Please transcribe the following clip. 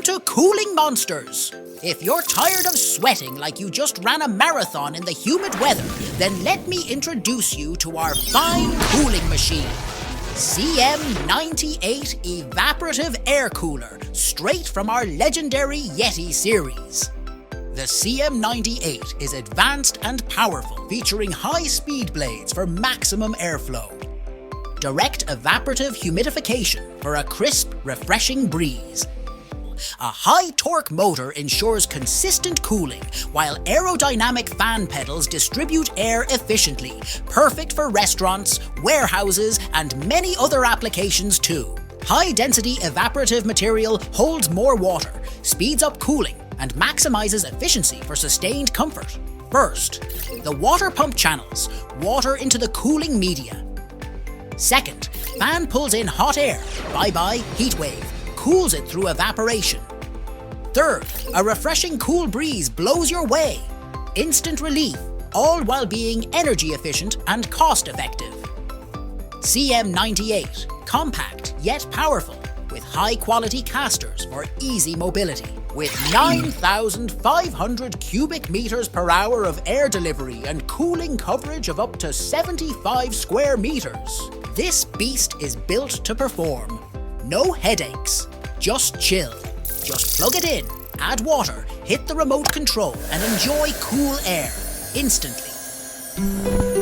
to Cooling Monsters. If you're tired of sweating like you just ran a marathon in the humid weather, then let me introduce you to our fine cooling machine. CM98 Evaporative Air Cooler, straight from our legendary YETI series. The CM98 is advanced and powerful, featuring high-speed blades for maximum airflow. Direct evaporative humidification for a crisp, refreshing breeze. A high-torque motor ensures consistent cooling, while aerodynamic fan pedals distribute air efficiently, perfect for restaurants, warehouses, and many other applications too. High-density evaporative material holds more water, speeds up cooling, and maximizes efficiency for sustained comfort. First, the water pump channels water into the cooling media. Second, fan pulls in hot air, bye-bye heat wave, cools it through evaporation. Third, a refreshing cool breeze blows your way. Instant relief, all while being energy efficient and cost effective. CM98, compact yet powerful, with high quality casters for easy mobility. With 9,500 cubic meters per hour of air delivery and cooling coverage of up to 75 square meters. This beast is built to perform. No headaches, just chill. Just plug it in, add water, hit the remote control and enjoy cool air instantly.